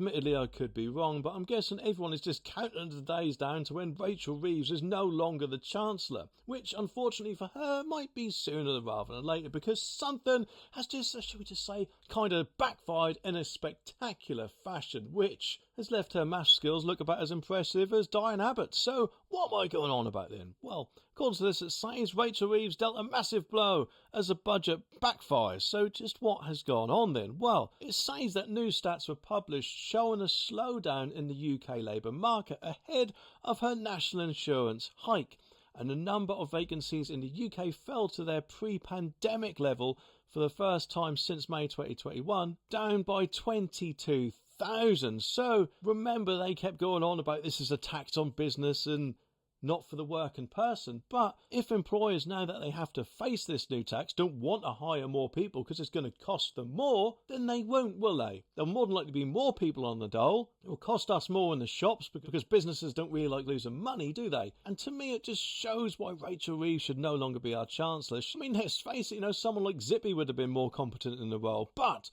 admittedly I could be wrong, but I'm guessing everyone is just counting the days down to when Rachel Reeves is no longer the Chancellor, which unfortunately for her might be sooner rather than later, because something has just, shall we just say, kind of backfired in a spectacular fashion, which has left her maths skills look about as impressive as Diane Abbott. So what am I going on about then? Well, according to this, it says Rachel Reeves dealt a massive blow as the budget backfires. So just what has gone on then? Well, it says that new stats were published showing a slowdown in the UK labour market ahead of her national insurance hike, and the number of vacancies in the UK fell to their pre-pandemic level for the first time since May 2021, down by 22,000. So remember, they kept going on about this is a tax on business and not for the working person. But if employers, now that they have to face this new tax, don't want to hire more people because it's going to cost them more, then they won't, will they? There'll more than likely be more people on the dole. It will cost us more in the shops because businesses don't really like losing money, do they? And to me, it just shows why Rachel Reeves should no longer be our Chancellor. I mean, let's face it, someone like Zippy would have been more competent in the role. But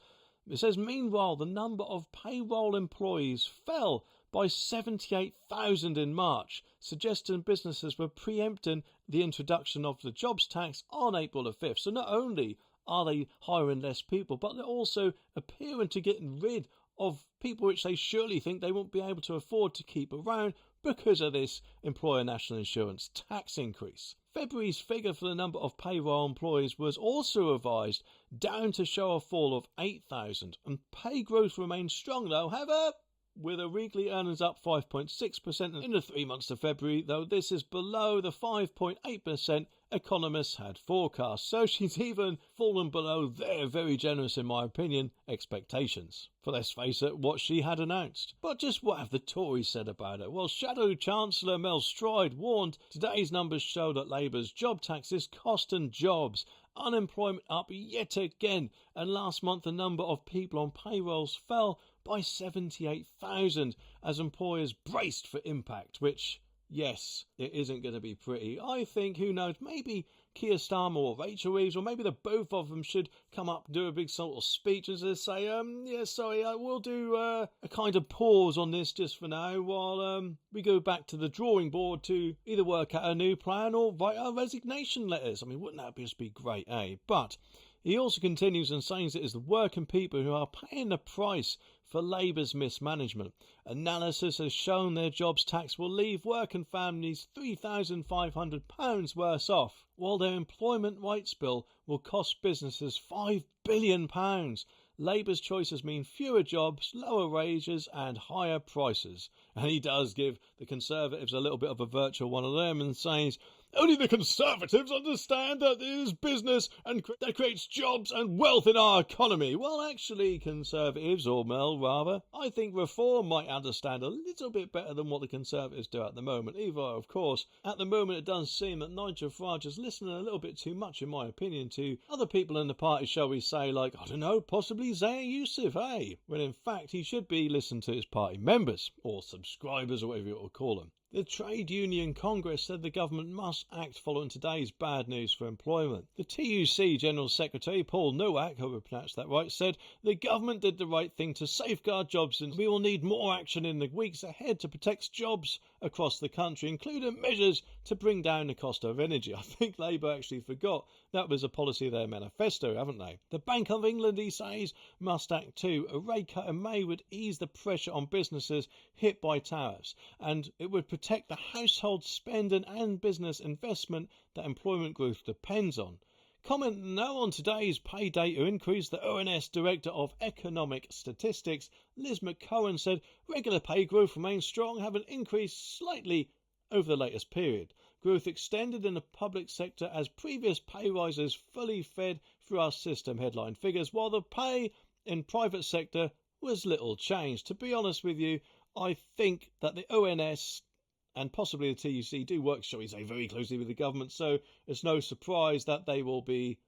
it says, meanwhile, the number of payroll employees fell by 78,000 in March, suggesting businesses were preempting the introduction of the jobs tax on April the 5th. So not only are they hiring less people, but they're also appearing to getting rid of people which they surely think they won't be able to afford to keep around because of this employer national insurance tax increase. February's figure for the number of payroll employees was also revised down to show a fall of 8,000, and pay growth remains strong though. However, with her weekly earnings up 5.6% in the 3 months to February, though this is below the 5.8% economists had forecast. So she's even fallen below their, very generous in my opinion, expectations. For let's face it, what she had announced. But just what have the Tories said about it? Well, Shadow Chancellor Mel Stride warned today's numbers show that Labour's job tax is costing jobs. Unemployment up yet again, and last month the number of people on payrolls fell by 78,000 as employers braced for impact, which, yes, it isn't going to be pretty. I think, who knows, maybe Keir Starmer or Rachel Reeves, or maybe the both of them should come up and do a big sort of speech and just say, we'll do a kind of pause on this just for now while we go back to the drawing board to either work out a new plan or write our resignation letters. I mean, wouldn't that just be great, eh? But he also continues and says it is the working people who are paying the price for Labour's mismanagement. Analysis has shown their jobs tax will leave working families £3,500 worse off, while their employment rights bill will cost businesses £5 billion. Labour's choices mean fewer jobs, lower wages and higher prices. And he does give the Conservatives a little bit of a virtual one of them and says, only the Conservatives understand that it is business and that creates jobs and wealth in our economy. Well, actually, Conservatives, or Mel rather, I think Reform might understand a little bit better than what the Conservatives do at the moment. Either, of course, at the moment it does seem that Nigel Farage is listening a little bit too much, in my opinion, to other people in the party, shall we say, like, I don't know, possibly Zaire Youssef, eh? When in fact he should be listening to his party members, or subscribers, or whatever you want to call them. The Trade Union Congress said the government must act following today's bad news for employment. The TUC General Secretary, Paul Nowak, I hope I pronounced that right, said the government did the right thing to safeguard jobs and we will need more action in the weeks ahead to protect jobs across the country, including measures to bring down the cost of energy. I think Labour actually forgot that was a policy of their manifesto, haven't they? The Bank of England, he says, must act too. A rate cut in May would ease the pressure on businesses hit by tariffs, and it would protect the household spending and business investment that employment growth depends on. Commenting now on today's pay data increase, the ONS Director of Economic Statistics, Liz McCohen, said regular pay growth remains strong, having increased slightly over the latest period. Growth extended in the public sector as previous pay rises fully fed through our system, headline figures, while the pay in private sector was little changed. To be honest with you, I think that the ONS and possibly the TUC do work, shall we say, very closely with the government, so it's no surprise that they will be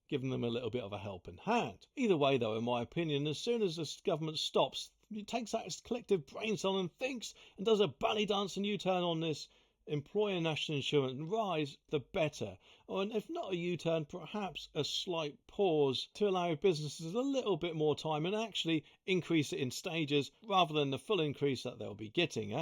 giving them a little bit of a helping hand. Either way, though, in my opinion, as soon as this government stops, it takes out its collective brain cell and thinks and does a bunny dance and U-turn on this, employer national insurance rise, the better. And if not a U-turn, perhaps a slight pause to allow businesses a little bit more time and actually increase it in stages rather than the full increase that they'll be getting,